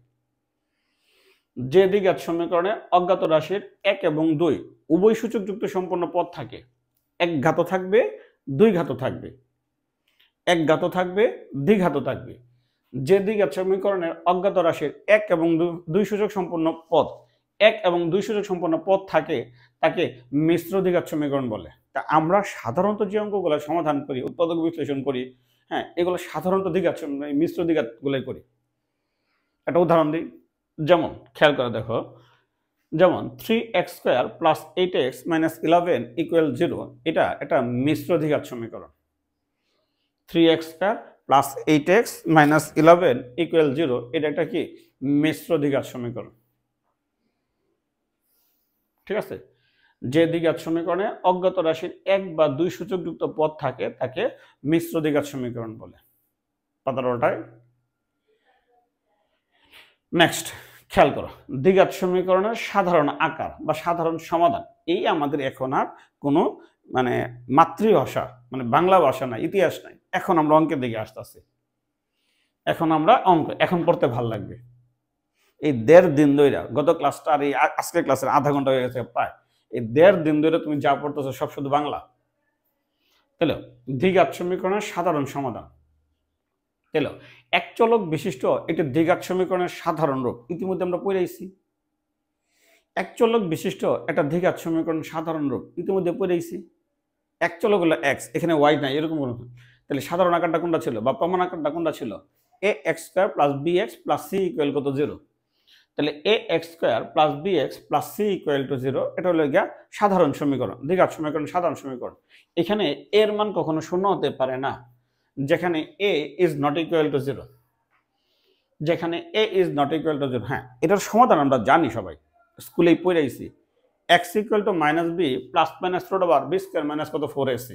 যে দ্বিঘাত সমীকরণে অজ্ঞাত রাশির 1 এবং 2 উভয় সূচকযুক্ত সম্পন্ন পদ থাকে, 1 ঘাতও থাকবে 2 ঘাতও থাকবে, একঘাত থাকবে, দ্বিঘাত থাকবে। যে দ্বিঘাত সমীকরণের অজ্ঞাত রাশির 1 এবং 2 সূচক সম্পন্ন পদ 1 এবং 2 সূচক সম্পন্ন পদ থাকে তাকে মিশ্র দ্বিঘাত সমীকরণ বলে। তা আমরা সাধারণত যে অঙ্কগুলো সমাধান করি, উৎপাদক বিশ্লেষণ করি, হ্যাঁ, এগুলো সাধারণত মিশ্র দ্বিঘাতগুলোই করি। একটা উদাহরণ দিই, যেমন খেয়াল করে দেখো, যেমন 3x² + 8x - 11 = 0, এটা একটা মিশ্র দ্বিঘাত সমীকরণ। 3x² + 8x - 11 = 0, এটা একটা কি মিশ্র দ্বিঘাত সমীকরণ। ঠিক আছে, যে দ্বিঘাত সমীকরণে অজ্ঞাত রাশির 1 বা 2 সূচকযুক্ত পদ থাকে তাকে মিশ্র দ্বিঘাত সমীকরণ বলে। পাতারোটায় নেক্সট খেয়াল করো, দ্বিঘাত সমীকরণের সাধারণ আকার বা সাধারণ সমাধান, এই আমাদের এখন আর কোনো মানে মাতৃভাষা মানে বাংলা ভাষা নাই, ইতিহাস নাই। এখন আমরা অঙ্কের দিকে আসতেছি। এখন আমরা এখন পড়তে ভাল লাগবে। এই 1.5 দিন ধরে, গত ক্লাসটা আর এই আজকের ক্লাসের আধা ঘন্টা হয়ে গেছে প্রায়, এই 1.5 দিন ধরে তুমি যা পড়তেছো সব শুধু বাংলা। তাহলে দ্বিঘাত সমীকরণের সাধারণ সমাধান, তাহলে এক চলক বিশিষ্ট একটি দ্বিঘাত সমীকরণের সাধারণ রূপ ইতিমধ্যে আমরা পড়েছি। এক চলক বিশিষ্ট একটা দ্বিঘাত সমীকরণ সাধারণ রূপ ইতিমধ্যে পড়েছি। এক চলক হলো এক্স, এখানে ওয়াই নাই, এরকম কোনো। তাহলে সাধারণ আকারটা কোনটা ছিল বা প্রমাণ আকারটা কোনটা ছিল? ax² + bx + c = 0। তাহলে ax² + bx + c = 0, এটা হলো গিয়া সাধারণ সমীকরণ, দ্বিঘাত সমীকরণ সাধারণ সমীকরণ। এখানে এর মান কখনো শূন্য হতে পারে না যেখানে a is not equal to 0, যেখানে a is not equal to 0। হ্যাঁ, এটার সমাধান আমরা জানি, সবাই স্কুলেই পড়াইছি। x = -b ± √b² - কত 4ac।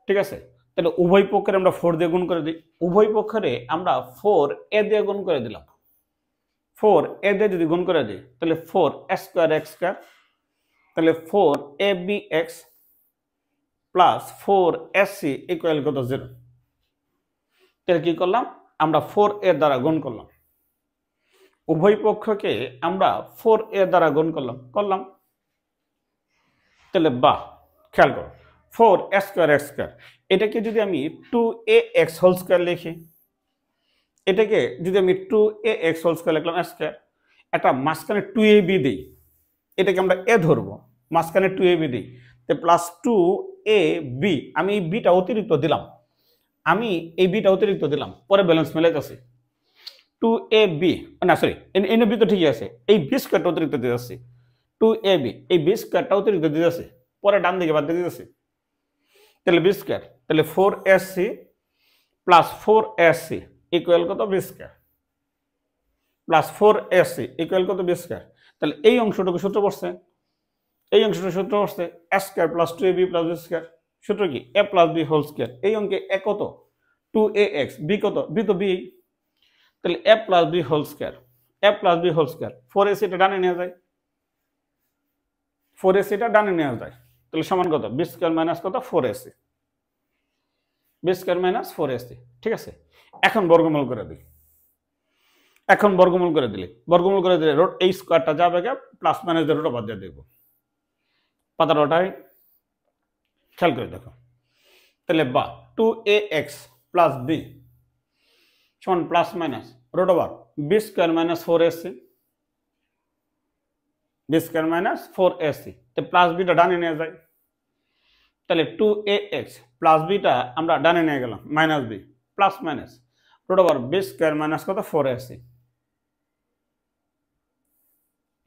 ঠিক আছে, তাহলে উভয় পক্ষের আমরা 4 দিয়ে গুণ করে দিই। উভয় পক্ষের আমরা 4a দিয়ে গুণ করে দিলাম। 4a দিয়ে যদি গুণ করে দিই তাহলে 4a²x², তাহলে 4abx + 4ac = কত 0। তাহলে কি করলাম, আমরা 4a দ্বারা গুণ করলাম, উভয় পক্ষকে আমরা 4a দ্বারা গুণ করলাম। তাহলে বা খেয়াল করো, 4a²x², এটাকে যদি আমি 2ax² লিখি, এটাকে যদি আমি 2ax² লিখলাম স্কয়ার, একটা মাঝখানে 2ab দিই, এটাকে আমরা a ধরবো, মাঝখানে 2ab দিই, তো +2ab, আমি এই বিটা অতিরিক্ত দিলাম, পরে ব্যালেন্স মিলাইতেছি। 2ab না সরি, এনে বি তো ঠিকই আছে, এই b² অতিরিক্ত দিয়ে যাচ্ছি, 2ab এই b² অতিরিক্ত দিয়ে যাচ্ছে, পরে ডান দিকে বাদ দিয়ে দিতেছি। তাহলে b², তাহলে 4ac + 4ac = কত? b² + 4ac = কত? b²। তাহলে এই অংশটুকু সূত্র পড়ছে, a² + 2ab + b²। সূত্র কি? a + b²। এই অঙ্কে a কত? 2ax, b কত? b তো b। তাহলে a + b², 4ac টা ডানে নেওয়া যায়, 4ac টা ডানে নেওয়া যায়, তাহলে সমান কত? b² - কত? 4ac, b² - 4ac। ঠিক আছে, এখন বর্গমূল করে দিই। বর্গমূল করে দিলে এই স্কয়ারটা যাবে প্লাস মাইনাস দিয়ে রুট দিয়ে দেব। পাতাটায় খেয়াল করে দেখো, তাহলে বা 2ax + b সমান plus minus root over b² - 4ac, b² - 4ac, তো প্লাস বিটা ডানে নিয়ে যায়, তাহলে 2ax + bটা আমরা ডানে নিয়ে গেলাম, minus b plus minus root over b² - কত? 4ac।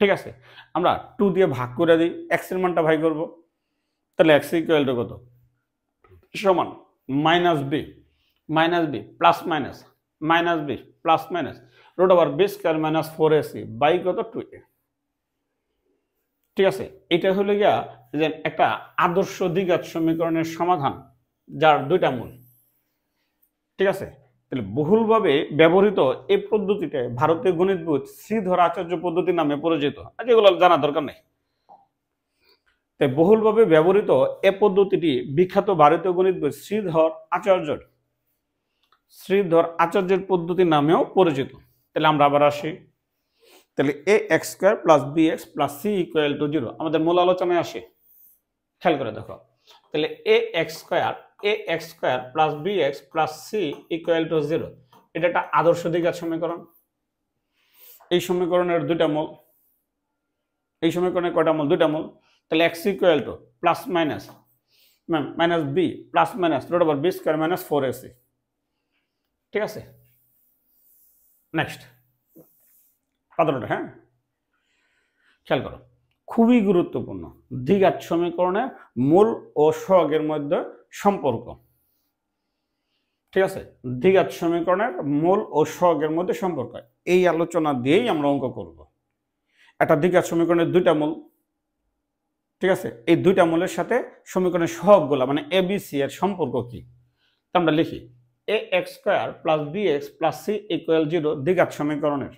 ঠিক আছে, আমরা 2 দিয়ে ভাগ করে দিই, x এর মানটা ভাগ করব, তাহলে x = কত? সমান -b plus minus -b plus minus root over b² - 4ac by কত? 2a। ঠিক আছে, এটা হলো গিয়া যে একটা আদর্শ দ্বিঘাত সমীকরণের সমাধান যার দুইটা মূল। ঠিক আছে, তাহলে বহুলভাবে ব্যবহৃত এই পদ্ধতিতে ভারতীয় গণিতবিদ শ্রীধর আচার্য পদ্ধতি নামে পরিচিত, যেগুলো জানার দরকার নেই। তাই বহুলভাবে ব্যবহৃত এ পদ্ধতিটি বিখ্যাত ভারতীয় গণিতবিদ শ্রীধর আচার্যের পদ্ধতি নামেও পরিচিত। তাহলে আমরা আবার আসি, তাহলে ax² + bx + c = 0 আমাদের মূল আলোচনায় আসে। খেয়াল করে দেখো, তাহলে ax² A x square plus B x plus C equal to 0, এটা একটা আদর্শ দ্বিঘাত সমীকরণ। এই সমীকরণের দুইটা মূল, এই সমীকরণে কয়টা মূল? দুইটা মূল। তাহলে X equal to plus minus minus B plus minus root over B square minus 4ac। ঠিক আছে, নেক্সট 15টা। হ্যাঁ, খেয়াল করো, খুবই গুরুত্বপূর্ণ দ্বিঘাত সমীকরণের মূল ও সহগের মধ্যে সম্পর্ক। ঠিক আছে, দ্বিঘাত সমীকরণের মূল ও সহগের মধ্যে সম্পর্ক, এই আলোচনা দিয়েই আমরা অঙ্ক করব। একটা দ্বিঘাত সমীকরণের দুইটা মূল, ঠিক আছে, এই দুইটা মূলের সাথে সমীকরণের সহগগুলো মানে এ বি সি এর সম্পর্ক কি, আমরা লিখি a x square plus B x plus C equal 0 দ্বিঘাত সমীকরণের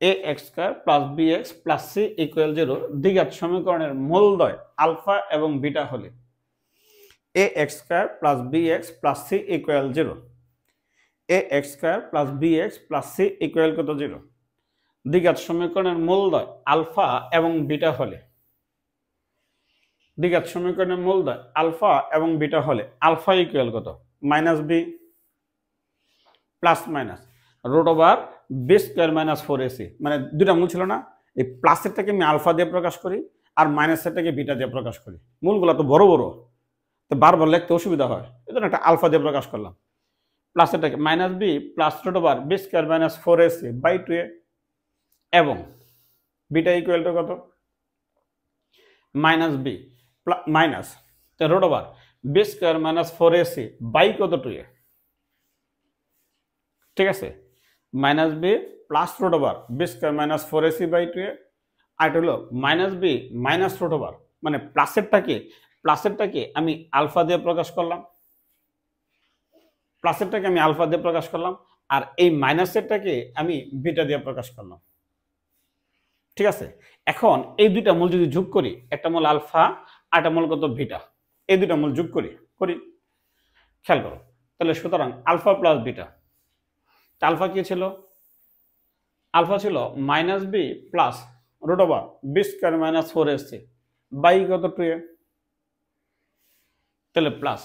a x square plus B x plus C equal 0 দ্বিঘাত সমীকরণের মূলদ্বয় আলফা এবং বিটা হলে a x square plus B x plus C equal 0, a x square plus B x plus C equal কত? 0। দ্বিঘাত সমীকরণের মূলদ্বয় আলফা এবং বিটা হলে, দ্বিঘাত সমীকরণের মূলদ্বয় আলফা এবং বিটা হলে আলফা ইকুয়াল কত? Minus B plus minus root over B square minus 4ac। মানে দুইটা মূল ছিল না, এই প্লাসেরটাকে আমি আলফা দিয়ে প্রকাশ করি আর মাইনাসেরটাকে বিটা দিয়ে প্রকাশ করি। মূলগুলো তো বড় বড়, তো বারবার লিখতে অসুবিধা হয়, এই জন্য একটা আলফা দিয়ে প্রকাশ করলাম। প্লাসেরটাকে minus B plus root over B square minus 4ac by 2a এবং বিটা ইকুয়াল টু কত? Minus B minus root over B square minus 4ac by কত? 2a। ঠিক আছে, minus B plus root over B square minus 4ac by 2a, আর এটা হলো minus B minus root over, মানে প্লাসেরটাকে আমি আলফা দিয়ে প্রকাশ করলাম, প্লাসেরটাকে আমি আলফা দিয়ে প্রকাশ করলাম, আর এই মাইনাসেরটাকে আমি বিটা দিয়ে প্রকাশ করলাম। ঠিক আছে, এখন এই দুইটা মূল যদি যোগ করি, একটা মূল আলফা আর একটা মূল কত? বিটা, এই দুইটা মূল যোগ করি, খেয়াল করো। তাহলে সুতরাং আলফা প্লাস বিটা, আলফা কি ছিল? আলফা ছিল minus B plus root over B square minus 4ac by কত? 2a। তাহলে প্লাস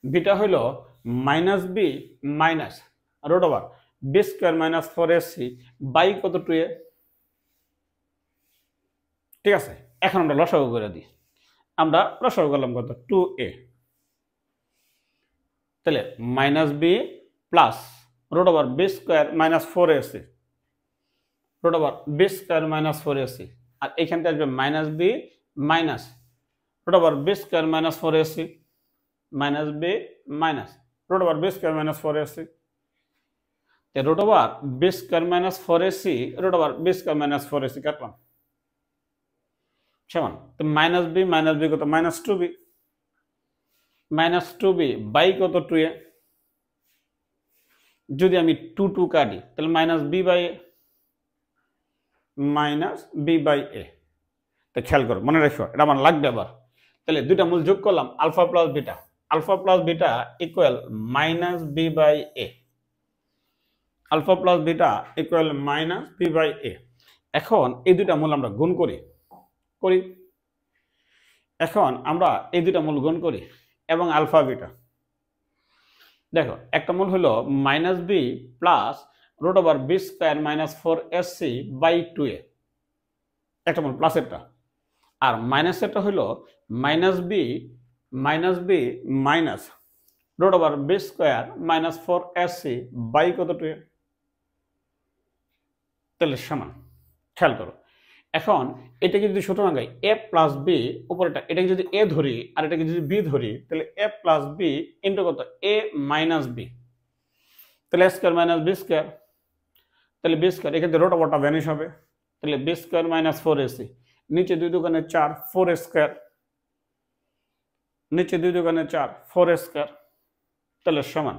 বিটা হইল minus B minus root over B square minus 4ac by কত? 2a। ঠিক আছে, এখন আমরা লসাগু করে দিই। আমরা লসাগু করলাম কত? 2a। তাহলে minus B plus root over B square minus 4ac root over B square minus 4ac, আর এখান থেকে আসবে minus B minus root over B square minus 4ac minus B minus root over B square minus 4ac, root over B square minus 4ac root over B square minus 4ac কাটলাম সমান, তো মাইনাস বি কত? Minus 2b, minus 2b by কত? 2a। যদি আমি 2 কাটি তাহলে minus b by a, minus b by a. তো খেয়াল করো, মনে রাখো, এটা আমার লাগবে আবার। তাহলে দুইটা মূল যোগ করলাম, alpha plus beta equal minus b by a, alpha plus beta equal minus b by a. এখন এই দুইটা মূল আমরা গুণ করি, এখন আমরা এই দুইটা মূল গুণ করি এবং আলফা বিটা, দেখো একটা মূল হলো minus B plus root over B square minus 4ac by 2a, একটা মূল প্লাসেরটা, আর মাইনাসেরটা হলো minus B minus root over B square minus 4ac by কত? 2a। তাহলে সমান, খেয়াল করো, এখন এটাকে যদি সূত্র আঁকাই এ প্লাস বি উপরেটা, এটাকে যদি এ ধরি আর এটাকে যদি বি ধরি, তাহলে এ প্লাস বি ইন্টু কত? এ মাইনাস বি, তাহলে এ স্কোয়ার মাইনাস বি স্কোয়ার, তাহলে বি স্কোয়ার এখান থেকে রুট ওভারটা ভ্যানিশ হবে, তাহলে বি স্কোয়ার মাইনাস 4ac, নিচে 2 দুগুণে 4 4a স্কোয়ার, নিচে 2 দুগুণে 4 4a স্কোয়ার, তাহলে সমান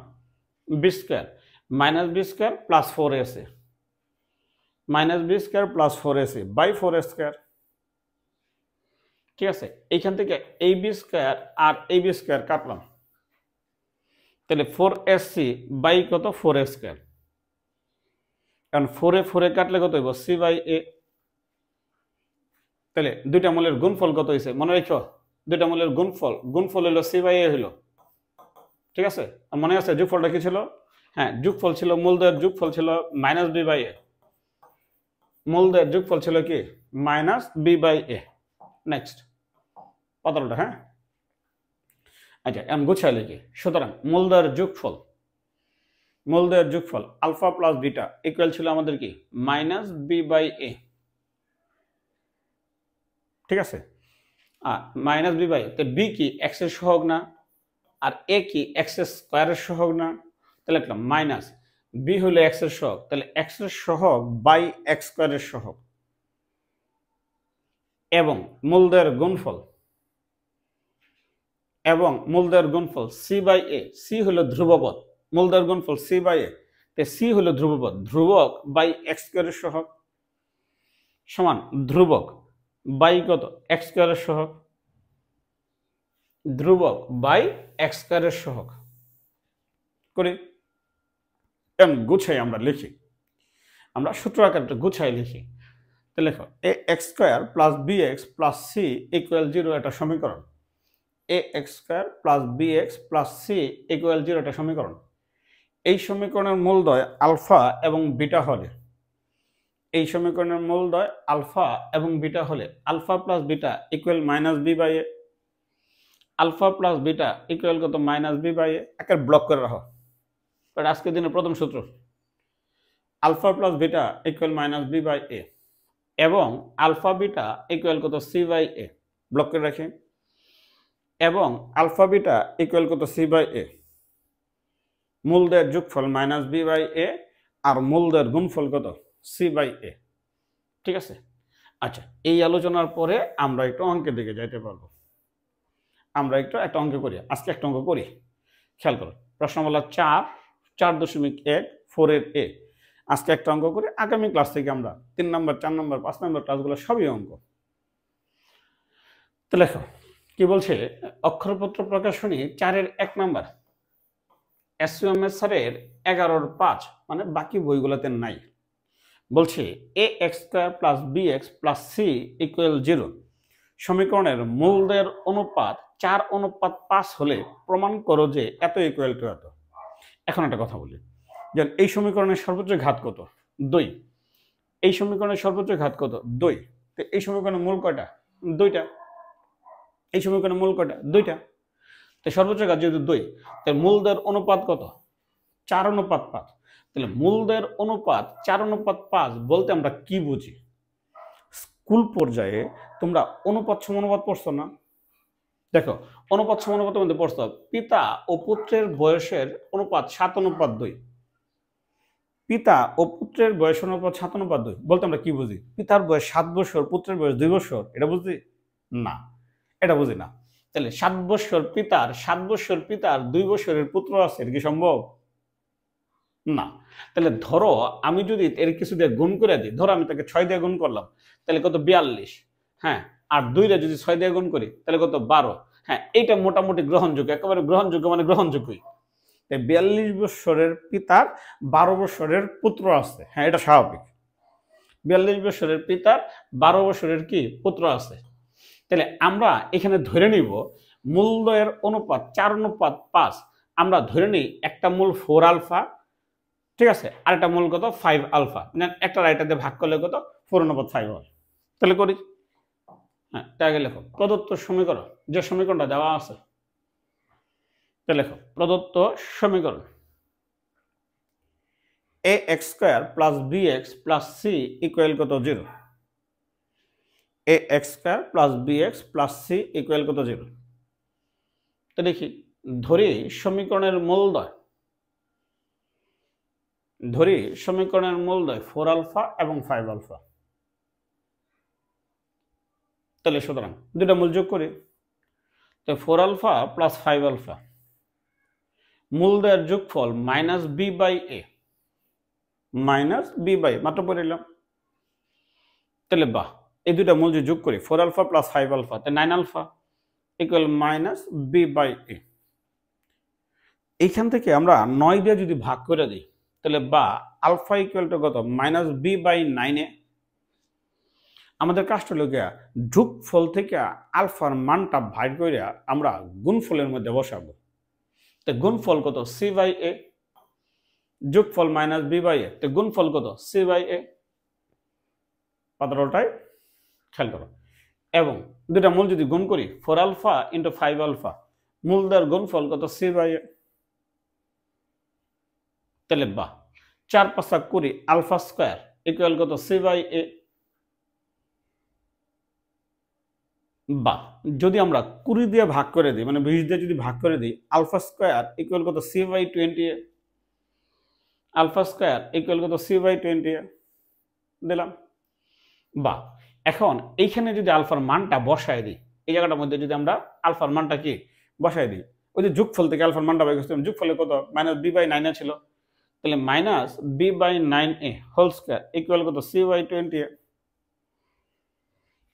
B square minus B square plus 4ac minus B square plus 4ac by 4a square. ঠিক আছে, এইখান থেকে এই বি স্কোয়ার আর এই বি স্কোয়ার কাটলাম, তাহলে 4ac বাই কত? 4a স্কোয়ার, কারণ 4a কাটলে কত হইব? সি বাই এ। তাহলে দুইটা মূলের গুণফল কত হয়েছে? মনে রাখো, দুইটা মূলের গুণফল হলো সি বাই এ হলো, ঠিক আছে? মনে আছে যোগফলটা কি ছিল? হ্যাঁ, যোগফল ছিল মূলদ্বয়ের যোগফল ছিল মাইনাস বি বাই এ, মূলদ্বয়ের যোগফল ছিল কি minus b by a. Next পাতলটা, হ্যাঁ আচ্ছা আমি গুছাই লিখি। সুতরাং মূলদ্বয়ের যোগফল আলফা প্লাস বিটা ইকুয়াল ছিল আমাদের কি মাইনাস বি বাই এ, ঠিক আছে? মাইনাস বি বাই, তো বি কি এক্স এর সহগ না, আর এ কি এক্স এর স্কোয়ারের সহগ না, তাহলে লিখলাম মাইনাস বি হলো এক্স এর সহগ, তাহলে এক্স এর সহগ বাই এক্স স্কোয়ারের সহগ, এবং মূলদ্বয়ের গুণফল সি বাই এ, সি হলো ধ্রুবপদ, মূলদ্বয়ের গুণফল সি বাই এ, তে সি হলো ধ্রুবপদ, ধ্রুবক বাই এক্স স্কোয়ারের সহগ সমান ধ্রুবক বাই কত এক্স স্কোয়ারের সহগ, ধ্রুবক বাই এক্স স্কোয়ারের সহগ করি। গুছাই আমরা লিখি, আমরা সূত্র আকারে গুছাই লিখি। তো লেখো a x square plus B x plus C equal 0 এটা সমীকরণ, a x square plus B x plus C equal 0 এটা সমীকরণ। এই সমীকরণের মূলদ্বয় আলফা এবং বিটা হলে, এই সমীকরণের মূলদ্বয় আলফা এবং বিটা হলে alpha plus beta equal minus b by a, alpha plus beta equal কত মাইনাস বি বাই এ। একে ব্লক করে রাখো, এটা আজকের দিনের প্রথম সূত্র, alpha plus beta equal minus b by a, এবং আলফা বিটা ইকুয়াল কত সি বাই এ, ব্লক করে রাখি, এবং আলফা বিটা ইকুয়াল কত সি বাই এ, মূলদ্বয়ের যোগফল মাইনাস বি বাই এ আর মূলদ্বয়ের গুণফল কত সি বাই এ, ঠিক আছে? আচ্ছা, এই আলোচনার পরে আমরা একটু অঙ্কের দিকে যাইতে পারবো। আমরা একটা অঙ্ক করি, আজকে একটা অঙ্ক করি, খেয়াল করো। প্রশ্ন বলা 4.1 4 এর এ। আজকে একটা অঙ্ক করি, আগামী ক্লাস থেকে আমরা 3 নম্বর 4 নম্বর 5 নম্বর ক্লাসগুলো সবই অঙ্ক। তো লেখো কি বলছে, অক্ষরপত্র প্রকাশনী 4 এর 1 নম্বর, এসইউএমএস স্যারের 11 এর 5, মানে বাকি বইগুলোতে নাই। বলছে a x square plus B x plus C equal 0 সমীকরণের মূলদ্বয়ের অনুপাত 4:5 হলে প্রমাণ করো যে এত ইকুয়াল টু এত। এখন একটা কথা বলি, যে এই সমীকরণের সর্বোচ্চ ঘাত কত 2, এই সমীকরণের সর্বোচ্চ ঘাত কত 2, তো এই সমীকরণের মূল কয়টা 2টা, এই সমীকরণের মূল কয়টা 2টা, তো সর্বোচ্চ ঘাত যেহেতু 2, তার মূলদ্বয়ের অনুপাত কত 4:5, তাহলে মূলদ্বয়ের অনুপাত 4:5 বলতে আমরা কি বুঝি? স্কুল পর্যায়ে তোমরা অনুপাত সমানুপাত পড়ছো না? দেখো অনুপাত সমানুপাতের মধ্যে পড়ছো পিতা ও পুত্রের বয়সের অনুপাত 7:2, পিতা ও পুত্রের বয়স অনুপাত 7:2 বলতে আমরা কি বুঝি? পিতার বয়স 7 বছর, পুত্রের বয়স 2 বছর, এটা বুঝি না? এটা বুঝি না। তাহলে 7 বছর পিতার 2 বছরের পুত্র আছে, এটা কি সম্ভব? না। তাহলে ধরো আমি যদি এর কিছু দিয়ে গুণ করে দিই, ধরো আমি তাকে 6 দিয়ে গুণ করলাম, তাহলে কত 42, হ্যাঁ, আর 2 রে যদি 6 দিয়ে গুণ করি তাহলে কত 12, হ্যাঁ, এইটা মোটামুটি গ্রহণযোগ্য, একেবারে গ্রহণযোগ্য, মানে গ্রহণযোগ্যই। 42 বছরের পিতার 12 বছরের পুত্র আছে, হ্যাঁ এটা স্বাভাবিক। 42 বছরের পিতার 12 বছরের কি পুত্র আছে। তাহলে আমরা এখানে ধরে নিব মূলদ্বয়ের অনুপাত 4:5, আমরা ধরে নিই একটা মূল 4 আলফা, ঠিক আছে, আর একটা মূল কত 5 আলফা, মানে একটা রাইটার দিয়ে ভাগ করলে কত 4/5 হয়। তাহলে করি, হ্যাঁ আগে লেখো প্রদত্ত সমীকরণ, যে সমীকরণটা দেওয়া আছে, তাহলে লেখো প্রদত্ত সমীকরণ a x square plus B x plus C equal কত 0, a x square plus B x plus C equal কত 0। তো দেখি ধরি সমীকরণের মূলদ্বয়, 4 আলফা এবং 5 আলফা। তাহলে সুতরাং দুটা মূল যোগ করি, তো 4 আলফা প্লাস 5 আলফা, মূলদ্বয়ের যোগফল মাইনাস বি বাই এ, মাত্র পড়ে নিলাম। তাহলে বাহ, এই দুটা মূল যোগ করি, 4 আলফা প্লাস 5 আলফা, তাহলে 9 alpha equal minus b by a. এইখান থেকে আমরা 9 দিয়ে যদি ভাগ করে দিই, তাহলে বা আলফা ইকুয়াল টু কত মাইনাস বি বাই 9 এ, আমাদের কাজটা হলো গিয়া যোগফল থেকে আলফার মানটা বাইর করে আমরা গুণফলের মধ্যে বসাবো। তো গুণফল কত? সি বাই এ, যোগফল মাইনাস বি বাই এ, তো গুণফল কত? সি বাই এ। পাতারটাই খেয়াল করো। এবং দুটা মূল যদি গুণ করি 4 আলফা ইন্টু 5 আলফা, মূলদের গুণফল কত? সি বাই এ। তাহলে বা 4 5 20 আলফা স্কয়ার ইকুয়াল কত? সি বাই এ। বা যদি আমরা 20 দিয়ে ভাগ করে দিই, মানে 20 দিয়ে যদি ভাগ করে দিই, আলফা স্কয়ার ইকুয়াল কত? C by 20 A. Alpha square equal কত? সি বাই 20 এ দিলাম। বা এখন এইখানে যদি আলফার মানটা বসায় দিই, এই জায়গাটার মধ্যে যদি আমরা আলফার মানটা কি বসায় দিই, ওই যে যোগফল থেকে আলফার মানটা বের করছিলাম, যোগফলে কত? মাইনাস বি বাই 9 ছিল, তাহলে minus b by 9 whole square equal কত? C by 20 a.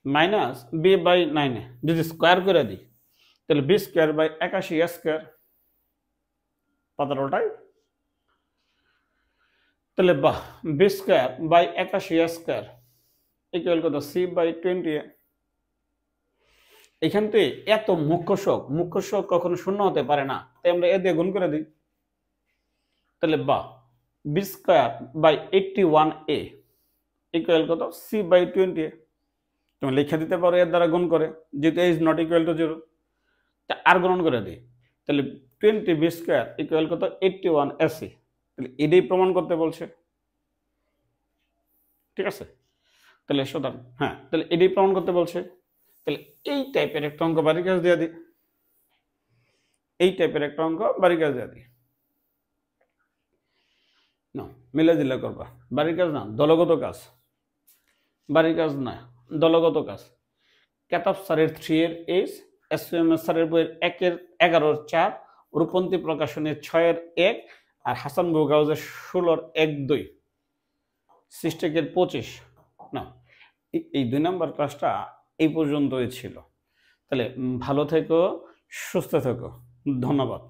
Minus b by 9 যদি স্কয়ার করে দিই, তাহলে বি স্কয়ার বাই 81 স্কয়ার। পাতারটাই তাহলে বা B square by 81 square equal কত? C by 20 a. এখান থেকে এত মুখ্য শোক কখনো শূন্য হতে পারে না, তাই আমরা এ দিয়ে গুণ করে দিই। তাহলে বা B square by 81 A equal কত? C by 20 A. তুমি লিখে দিতে পারো এর দ্বারা গুণ করে, যেহেতু A is not equal to 0, তা আর গুণন করে দিই, তাহলে 20 বি স্কয়ার ইকুয়াল কত? 81 এসি। তাহলে এটাই প্রমাণ করতে বলছে, ঠিক আছে? তাহলে সুতরাং হ্যাঁ, তাহলে এটাই প্রমাণ করতে বলছে। তাহলে এই টাইপের একটা অঙ্ক বাড়ির কাজ দিয়ে দিই, এই টাইপের একটা অঙ্ক বাড়ির কাজ দিয়ে দিই। না মিলে দিলে করবা, বাড়ির কাজ না দলগত কাজ, বাড়ির কাজ না দলগত কাজ। কেতাব স্যারের 3 এর এইচ, এসএমএস স্যারের বইয়ের 1 এর 11 4, রূপন্তী প্রকাশনের 6 এর 1, আর হাসান বুগাউজের 16 1 2, সিস্টেকের 25। না এই 2 নম্বর ক্লাসটা এই পর্যন্তই ছিল। তাহলে ভালো থেকো, সুস্থ থেকো, ধন্যবাদ।